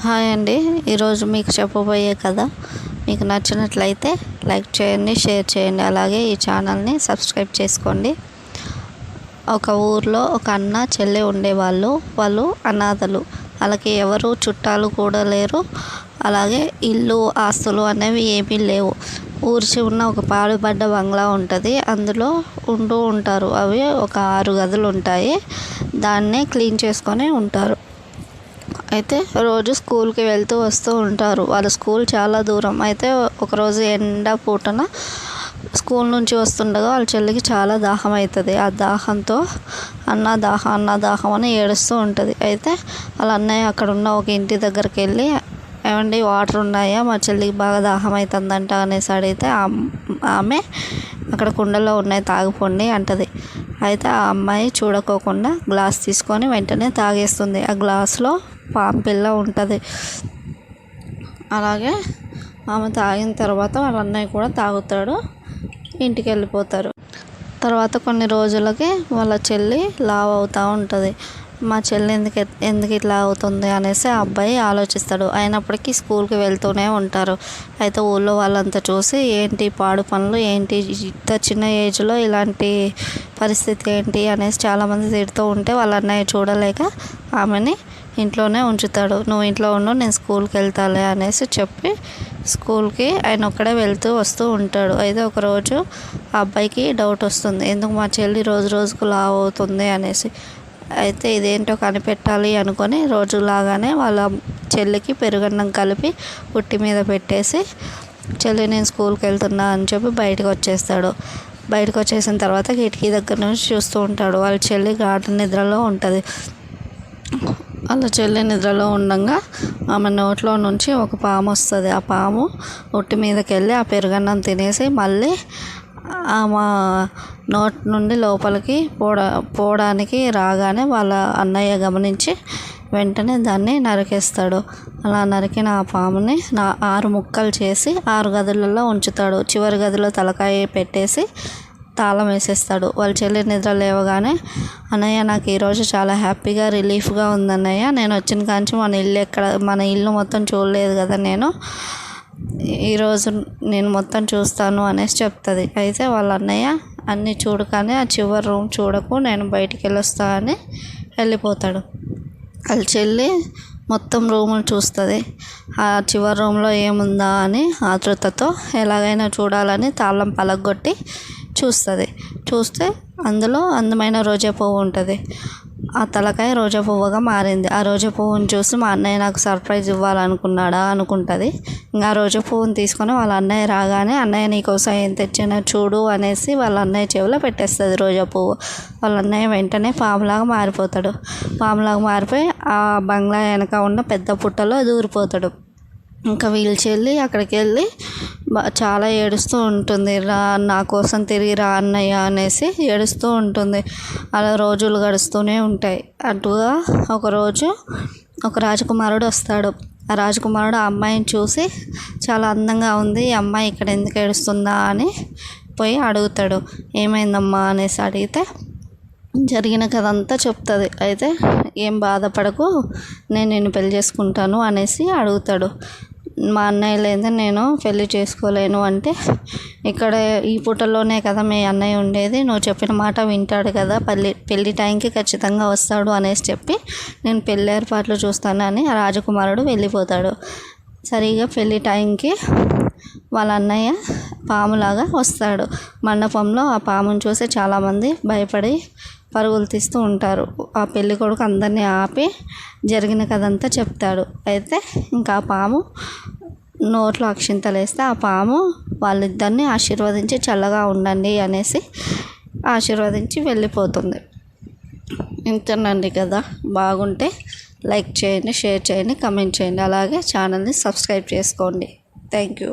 Hi అండి. ఈరోజు మీకు చెప్పబోయే కథ మీకు నచ్చినట్లయితే లైక్ చేయండి, షేర్ చేయండి, అలాగే ఈ ఛానల్ని సబ్స్క్రైబ్ చేసుకోండి. ఒక ఊర్లో ఒక అన్న చెల్లి ఉండేవాళ్ళు. వాళ్ళు అనాథలు. వాళ్ళకి ఎవరు చుట్టాలు కూడా లేరు. అలాగే ఇల్లు ఆస్తులు అనేవి ఏమీ లేవు. ఊరి చివరన ఒక పాడుబడ్డ బంగ్లా ఉంటుంది. అందులో ఉంటూ ఉంటారు. అవి ఒక 6 గదులు ఉంటాయి. దాన్నే క్లీన్ చేసుకొని ఉంటారు. అయితే రోజు స్కూల్కి వెళ్తూ వస్తూ ఉంటారు. వాళ్ళ స్కూల్ చాలా దూరం. అయితే ఒకరోజు ఎండ పూటన స్కూల్ నుంచి వస్తుండగా వాళ్ళ చెల్లికి చాలా దాహం అవుతుంది. ఆ దాహంతో అన్న దాహం అని ఏడుస్తూ ఉంటుంది. అయితే వాళ్ళ అన్నయ్య అక్కడ ఉన్న ఒక ఇంటి దగ్గరికి వెళ్ళి, ఏమండి వాటర్ ఉన్నాయా, మా చెల్లికి బాగా దాహం అవుతుందంట అనేసి అడిగితే ఆమె అక్కడ కుండలో ఉన్నాయి తాగిపోండి అంటది. అయితే ఆ అమ్మాయి చూడకోకుండా గ్లాస్ తీసుకొని వెంటనే తాగేస్తుంది. ఆ గ్లాస్లో పాము పిల్ల ఉంటుంది. అలాగే ఆమె తాగిన తర్వాత వాళ్ళ అన్నయ్య కూడా తాగుతాడు. ఇంటికి వెళ్ళిపోతారు. తర్వాత కొన్ని రోజులకి వాళ్ళ చెల్లి లావు అవుతూ ఉంటుంది. మా చెల్లి ఎందుకు ఇట్లా అవుతుంది అనేసి ఆ అబ్బాయి ఆలోచిస్తాడు. అయినప్పటికీ స్కూల్కి వెళ్తూనే ఉంటారు. అయితే ఊళ్ళో వాళ్ళంతా చూసి, ఏంటి పాడు పనులు, ఏంటి ఇంత చిన్న ఏజ్లో ఇలాంటి పరిస్థితి ఏంటి అనేసి చాలామంది తిడుతూ ఉంటే వాళ్ళ అన్నయ్య చూడలేక ఆమెని ఇంట్లోనే ఉంచుతాడు. నువ్వు ఇంట్లో ఉండు, నేను స్కూల్కి వెళ్తాలే అనేసి చెప్పి స్కూల్కి ఆయన ఒక్కడే వెళ్తూ వస్తూ ఉంటాడు. అయితే ఒకరోజు ఆ అబ్బాయికి డౌట్ వస్తుంది, ఎందుకు మా చెల్లి రోజు రోజుకు లావు అవుతుంది అనేసి. అయితే ఇదేంటో కనిపెట్టాలి అనుకొని రోజులాగానే వాళ్ళ చెల్లికి పెరుగన్నం కలిపి పుట్టి మీద పెట్టేసి, చెల్లి నేను స్కూల్కి వెళ్తున్నా అని చెప్పి బయటకు వచ్చేస్తాడు. బయటకు వచ్చేసిన తర్వాత కిటికీ దగ్గర నుంచి చూస్తూ ఉంటాడు. వాళ్ళ చెల్లి గాఢ నిద్రలో ఉంటుంది. వాళ్ళ చెల్లి నిద్రలో ఉండగా ఆమె నోట్లో నుంచి ఒక పాము వస్తుంది. ఆ పాము ఒట్టి మీదకి వెళ్ళి ఆ పెరుగన్నం తినేసి మళ్ళీ ఆమె నోటి నుండి లోపలికి పోవడానికి రాగానే వాళ్ళ అన్నయ్య గమనించి వెంటనే దాన్ని నరికేస్తాడు. అలా నరికిన ఆ పాముని 6 ముక్కలు చేసి 6 గదులలో ఉంచుతాడు. చివరి గదిలో తలకాయ పెట్టేసి తాళం వేసేస్తాడు. వాళ్ళ చెల్లి నిద్ర లేవగానే, అన్నయ్య నాకు ఈరోజు చాలా హ్యాపీగా రిలీఫ్గా ఉందన్నయ్య, నేను వచ్చిన కాంచి మన ఇల్లు మొత్తం చూడలేదు కదా, ఈరోజు నేను మొత్తం చూస్తాను అనేసి చెప్తుంది. అయితే వాళ్ళ అన్నయ్య అన్నీ చూడగానే ఆ చివరి రూమ్ చూడకు, నేను బయటికి వెళ్ళొస్తా అని వెళ్ళిపోతాడు. వాళ్ళ చెల్లి మొత్తం రూములు చూస్తుంది. ఆ చివరి రూమ్లో ఏముందా అని ఆతృతతో ఎలాగైనా చూడాలని తాళం పలగొట్టి చూస్తే అందులో అందమైన రోజా పువ్వు ఉంటుంది. ఆ తలకాయ రోజా పువ్వుగా మారింది. ఆ రోజా పువ్వుని చూసి మా అన్నయ్య నాకు సర్ప్రైజ్ ఇవ్వాలనుకున్నాడా అనుకుంటుంది. ఇంకా ఆ రోజా పువ్వుని తీసుకొని వాళ్ళ అన్నయ్య రాగానే, అన్నయ్య నీకోసం ఏం తెచ్చినా చూడు అనేసి వాళ్ళ అన్నయ్య చెవిలో పెట్టేస్తుంది రోజా పువ్వు. వాళ్ళ అన్నయ్య వెంటనే పాములాగా మారిపోయి ఆ బంగ్లా వెనక ఉన్న పెద్ద పుట్టలో దూరిపోతాడు. ఇంకా వీళ్ళ చెల్లి అక్కడికి వెళ్ళి చాలా ఏడుస్తూ ఉంటుంది. నా కోసం తిరిగి రా అన్నయ్య అనేసి ఏడుస్తూ ఉంటుంది. అలా రోజులు గడుస్తూనే ఉంటాయి. అటుగా ఒకరోజు ఒక రాజకుమారుడు వస్తాడు. ఆ రాజకుమారుడు ఆ అమ్మాయిని చూసి, చాలా అందంగా ఉంది ఈ అమ్మాయి, ఇక్కడ ఎందుకు ఏడుస్తుందా అని పోయి అడుగుతాడు. ఏమైందమ్మా అనేసి అడిగితే జరిగిన కథ అంతా చెప్తుంది. అయితే ఏం బాధపడకు, నేను నిన్ను పెళ్లి చేసుకుంటాను అనేసి అడుగుతాడు. మా అన్నయ్య లేదా నేను పెళ్లి చేసుకోలేను అంటే, ఇక్కడ ఈ పూటలోనే కదా మీ అన్నయ్య ఉండేది, నువ్వు చెప్పిన మాట వింటాడు కదా, పెళ్లి టైంకి ఖచ్చితంగా వస్తాడు అనేసి చెప్పి నేను పెళ్లి ఏర్పాట్లు చూస్తానని ఆ రాజకుమారుడు వెళ్ళిపోతాడు. సరిగా పెళ్లి టైంకి వాళ్ళ అన్నయ్య పాములాగా వస్తాడు. మండపంలో ఆ పాముని చూసి చాలామంది భయపడి పరుగులు తీస్తూ ఉంటారు. ఆ పెళ్లి కొడుకు అందరినీ ఆపి జరిగిన కథంతా చెప్తాడు. అయితే ఇంకా ఆ పాము నోట్లో అక్షింతలు వేస్తే ఆ పాము వాళ్ళిద్దరిని ఆశీర్వదించి చల్లగా ఉండండి అనేసి ఆశీర్వదించి వెళ్ళిపోతుంది. ఇంతేనండి కదా. బాగుంటే లైక్ చేయండి, షేర్ చేయండి, కమెంట్ చేయండి, అలాగే ఛానల్ని సబ్స్క్రైబ్ చేసుకోండి. Thank you.